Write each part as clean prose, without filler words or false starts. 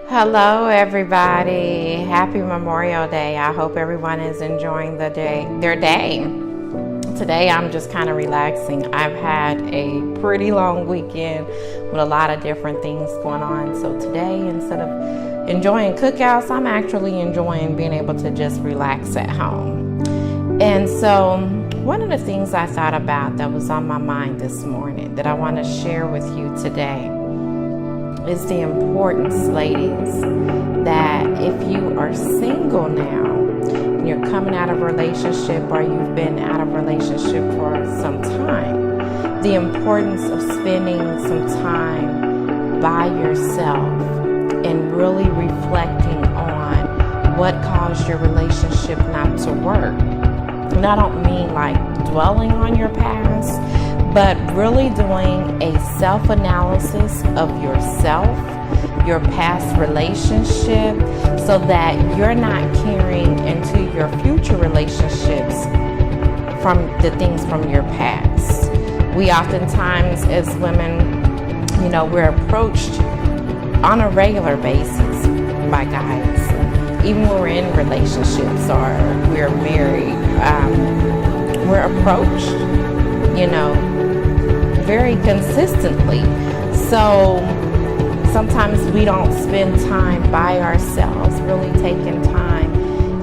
Hello, everybody. Happy Memorial Day. I hope everyone is enjoying their day. Today, I'm just kind of relaxing. I've had a pretty long weekend with a lot of different things going on. So today, instead of enjoying cookouts, I'm actually enjoying being able to just relax at home. And so one of the things I thought about that was on my mind this morning that I want to share with you today is the importance, ladies, that if you are single now, and you're coming out of a relationship or you've been out of a relationship for some time, the importance of spending some time by yourself and really reflecting on what caused your relationship not to work. And I don't mean like dwelling on your past, but really doing a self-analysis of yourself, your past relationship, so that you're not carrying into your future relationships from the things from your past. We oftentimes as women, we're approached on a regular basis by guys. Even when we're in relationships or we're married, we're approached, very consistently. So sometimes we don't spend time by ourselves, really taking time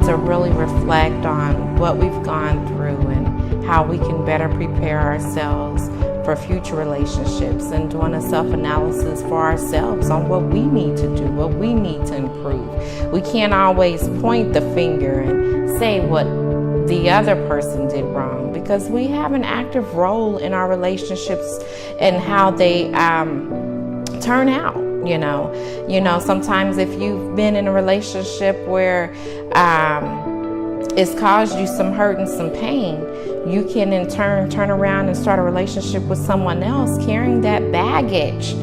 to really reflect on what we've gone through and how we can better prepare ourselves for future relationships, and doing a self-analysis for ourselves on what we need to do, what we need to improve. We can't always point the finger and say what the other person did wrong, because we have an active role in our relationships and how they turn out. Sometimes if you've been in a relationship where it's caused you some hurt and some pain, you can in turn around and start a relationship with someone else carrying that baggage,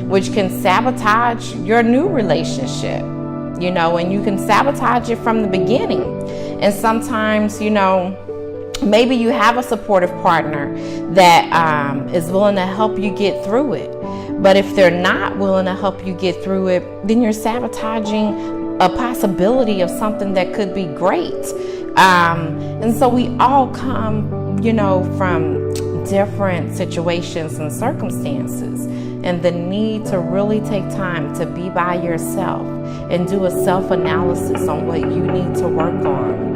which can sabotage your new relationship, and you can sabotage it from the beginning. And sometimes, maybe you have a supportive partner that is willing to help you get through it. But if they're not willing to help you get through it, then you're sabotaging a possibility of something that could be great. And so we all come, from different situations and circumstances, and the need to really take time to be by yourself and do a self-analysis on what you need to work on.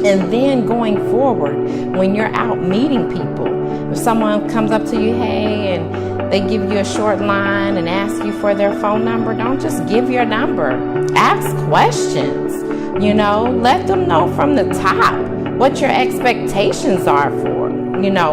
And then going forward, when you're out meeting people, if someone comes up to you, hey, and they give you a short line and ask you for their phone number, don't just give your number. Ask questions, let them know from the top what your expectations are for,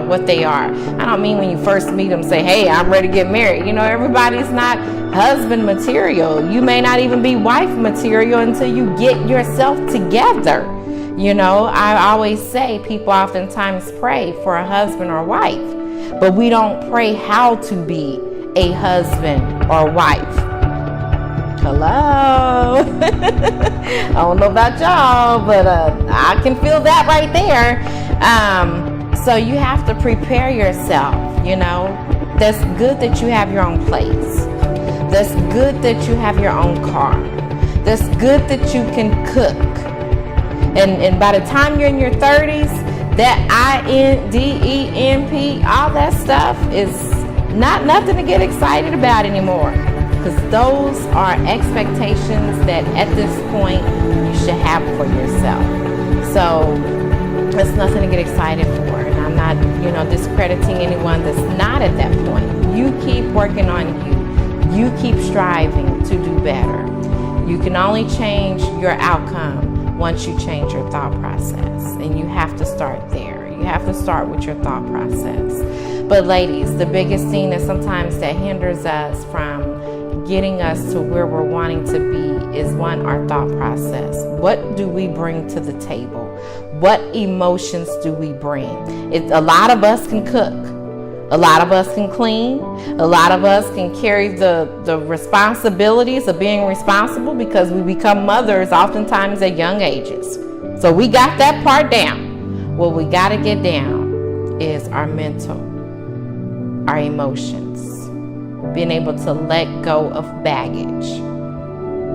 what they are. I don't mean when you first meet them, say, hey, I'm ready to get married. Everybody's not husband material. You may not even be wife material until you get yourself together. I always say people oftentimes pray for a husband or wife, but we don't pray how to be a husband or wife. Hello? I don't know about y'all, but I can feel that right there. So you have to prepare yourself, That's good that you have your own place. That's good that you have your own car. That's good that you can cook. And by the time you're in your 30s, that INDEMP, all that stuff is nothing to get excited about anymore. Because those are expectations that at this point you should have for yourself. So it's nothing to get excited for. And I'm not, discrediting anyone that's not at that point. You keep working on you. You keep striving to do better. You can only change your outcome once you change your thought process. And you have to start there. You have to start with your thought process. But ladies, the biggest thing that sometimes that hinders us from getting us to where we're wanting to be is one, our thought process. What do we bring to the table? What emotions do we bring? A lot of us can cook. A lot of us can clean. A lot of us can carry the responsibilities of being responsible because we become mothers oftentimes at young ages. So we got that part down. What we got to get down is our mental, our emotions, being able to let go of baggage.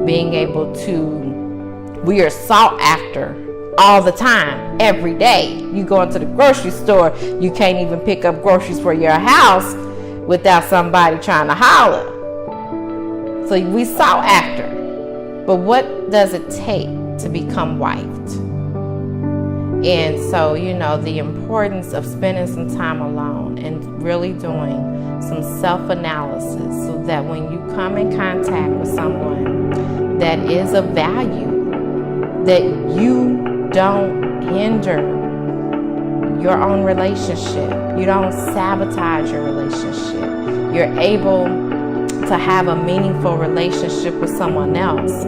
being able to, we are sought after all the time, every day. You go into the grocery store, you can't even pick up groceries for your house without somebody trying to holler. So we sought after. But what does it take to become wifed? And so, the importance of spending some time alone and really doing some self-analysis, so that when you come in contact with someone that is of value, that you don't hinder your own relationship. You don't sabotage your relationship. You're able to have a meaningful relationship with someone else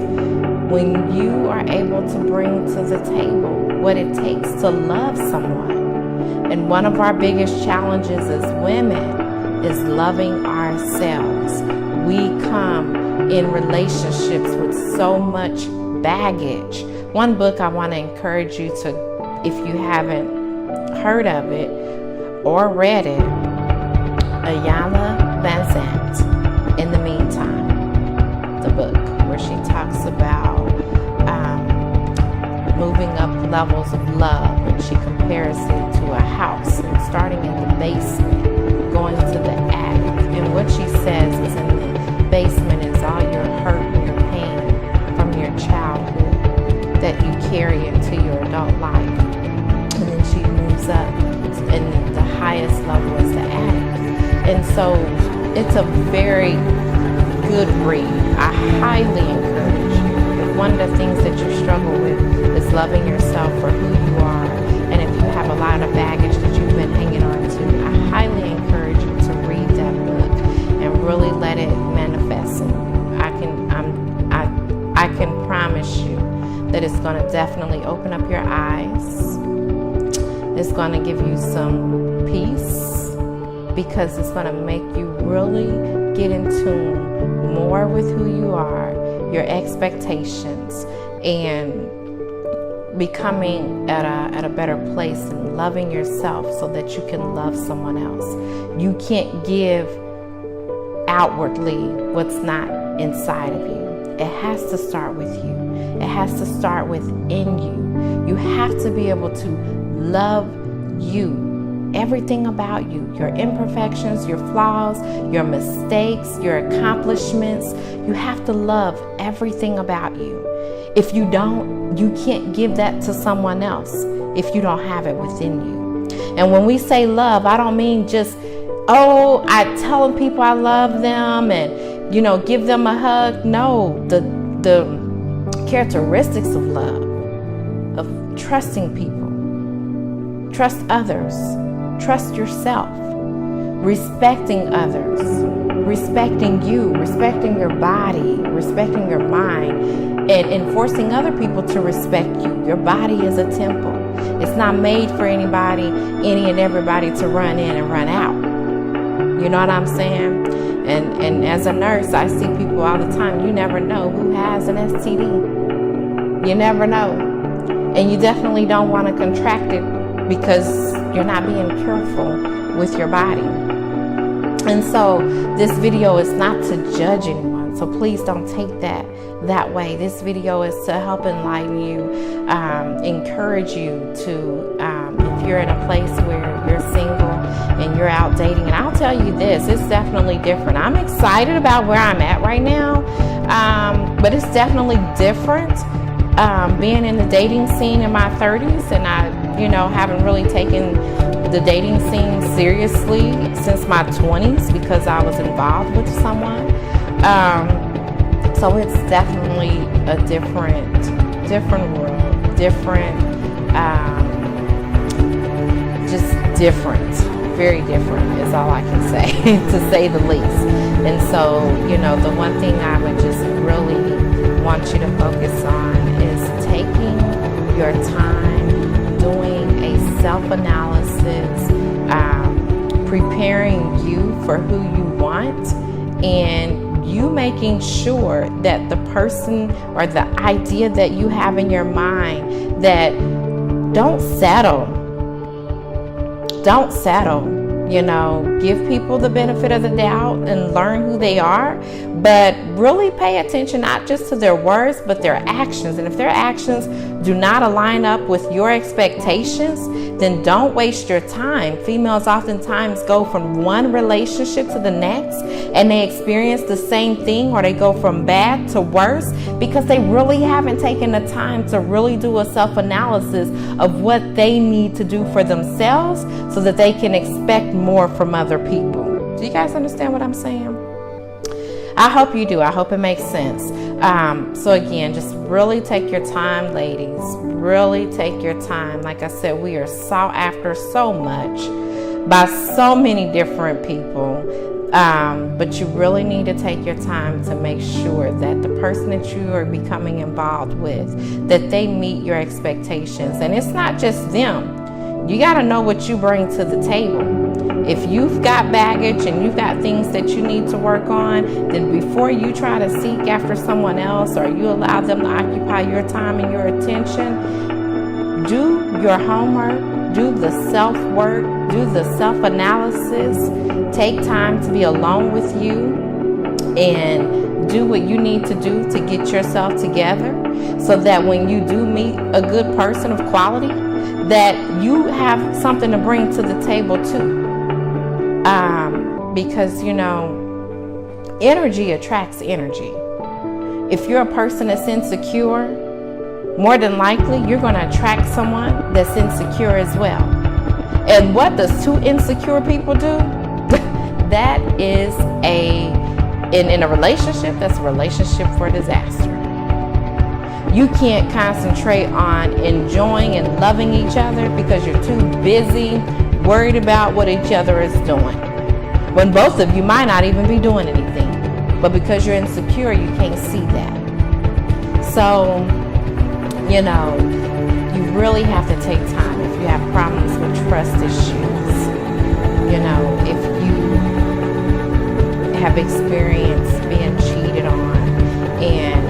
when you are able to bring to the table what it takes to love someone. And one of our biggest challenges as women is loving ourselves. We come in relationships with so much baggage. One book I want to encourage you to, if you haven't heard of it or read it, Ayala Van Zandt, In the Meantime, the book, where she talks about moving up levels of love, and she compares it to a house, and starting in the basement, going to the attic. And what she says is, in the basement is all your hurt and your pain from your childhood that you carry into your adult life. And then she moves up, and the highest level is the attic. And so it's a very good read. I highly encourage you. If one of the things that you struggle with is loving yourself for who you are, and if you have a lot of baggage that you've been hanging on to, I highly encourage you to read that book and really let it manifest in you. I can promise you that it's going to definitely open up your eyes. It's going to give you some peace, because it's going to make you really get in tune more with who you are, your expectations, and becoming at a better place and loving yourself so that you can love someone else. You can't give outwardly what's not inside of you. It has to start with you. It has to start within you. You have to be able to love you. Everything about you, your imperfections, your flaws, your mistakes, your accomplishments. You have to love everything about you. If you don't, you can't give that to someone else if you don't have it within you. And when we say love, I don't mean just, I tell people I love them and, give them a hug. No, the characteristics of love, of trusting people, trust others, trust yourself, respecting others, respecting you, respecting your body, respecting your mind, and enforcing other people to respect you. Your body is a temple. It's not made for anybody, any and everybody to run in and run out. You know what I'm saying? And as a nurse, I see people all the time. You never know who has an STD. You never know. And you definitely don't want to contract it because you're not being careful with your body. And so this video is not to judge anyone. So please don't take that way. This video is to help enlighten you, encourage you to, if you're in a place where you're single and you're out dating. And I'll tell you this, it's definitely different. I'm excited about where I'm at right now, but it's definitely different being in the dating scene in my 30s, and I, haven't really taken the dating scene seriously since my 20s because I was involved with someone. So it's definitely a different world, just different, very different is all I can say, to say the least. And so, the one thing I would just really want you to focus on is taking your time, doing a self-analysis, preparing you for who you want, and you making sure that the person or the idea that you have in your mind, that don't settle. Give people the benefit of the doubt and learn who they are, but really pay attention not just to their words, but their actions. And if their actions do not align up with your expectations, then don't waste your time. Females oftentimes go from one relationship to the next and they experience the same thing, or they go from bad to worse because they really haven't taken the time to really do a self-analysis of what they need to do for themselves so that they can expect more from other people. Do you guys understand what I'm saying? I hope you do. I hope it makes sense. So again, just really take your time, ladies. Really take your time. Like I said, we are sought after so much by so many different people. But you really need to take your time to make sure that the person that you are becoming involved with, that they meet your expectations. And it's not just them. You got to know what you bring to the table. If you've got baggage and you've got things that you need to work on, then before you try to seek after someone else or you allow them to occupy your time and your attention, do your homework, do the self-work, do the self-analysis, take time to be alone with you and do what you need to do to get yourself together so that when you do meet a good person of quality, that you have something to bring to the table too. Because, energy attracts energy. If you're a person that's insecure, more than likely you're going to attract someone that's insecure as well. And what does two insecure people do? That is in a relationship, that's a relationship for disaster. You can't concentrate on enjoying and loving each other because you're too busy worried about what each other is doing. When both of you might not even be doing anything. But because you're insecure, you can't see that. So, you really have to take time if you have problems with trust issues. If you have experienced being cheated on and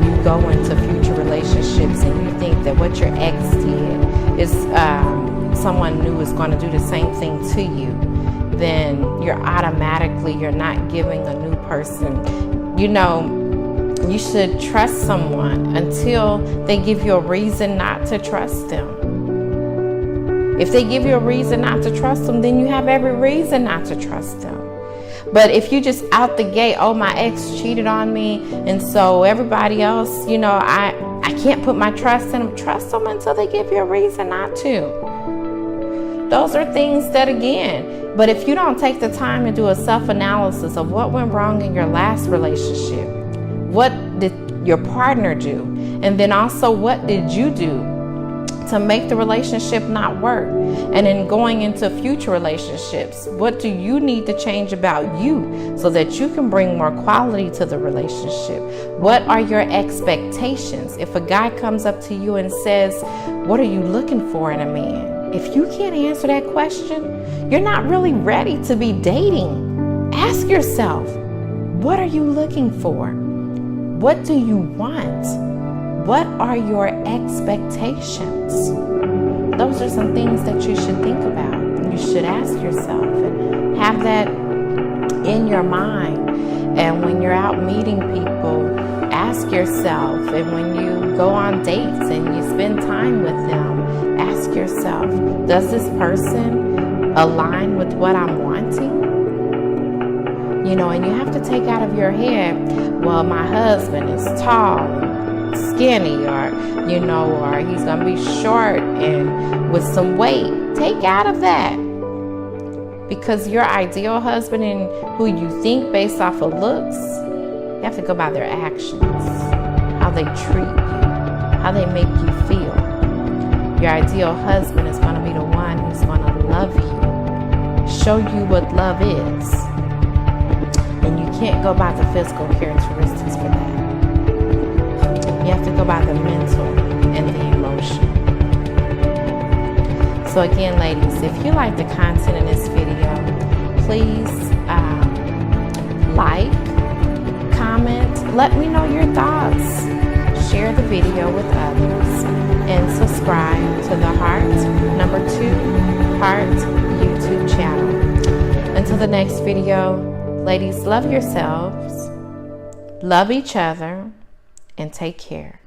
you go into future relationships and you think that what your ex did is someone new is going to do the same thing to you, then you're not giving a new person. You should trust someone until they give you a reason not to trust them. If they give you a reason not to trust them, then you have every reason not to trust them. But if you just out the gate, oh, my ex cheated on me, and so everybody else, I can't put my trust in them. Trust them until they give you a reason not to. Those are things that, again, but if you don't take the time to do a self-analysis of what went wrong in your last relationship, what did your partner do, and then also what did you do to make the relationship not work? And then going into future relationships, what do you need to change about you so that you can bring more quality to the relationship? What are your expectations? If a guy comes up to you and says, what are you looking for in a man? If you can't answer that question, you're not really ready to be dating. Ask yourself, what are you looking for? What do you want? What are your expectations? Those are some things that you should think about. You should ask yourself and have that in your mind. And when you're out meeting people, ask yourself. And when you go on dates and you spend time with them, ask yourself, does this person align with what I'm wanting? And you have to take out of your head, well, my husband is tall, skinny, or he's gonna be short and with some weight. Take out of that, because your ideal husband and who you think based off of looks, you have to go by their actions, how they treat you, how they make you feel. Your ideal husband is going to be the one who's going to love you, show you what love is, and you can't go by the physical characteristics for that. You have to go by the mental and the emotion. So again, ladies, if you like the content in this video, please like, comment, let me know your thoughts. Share the video with others. and subscribe to the Heart YouTube channel. Until the next video, ladies, love yourselves, love each other, and take care.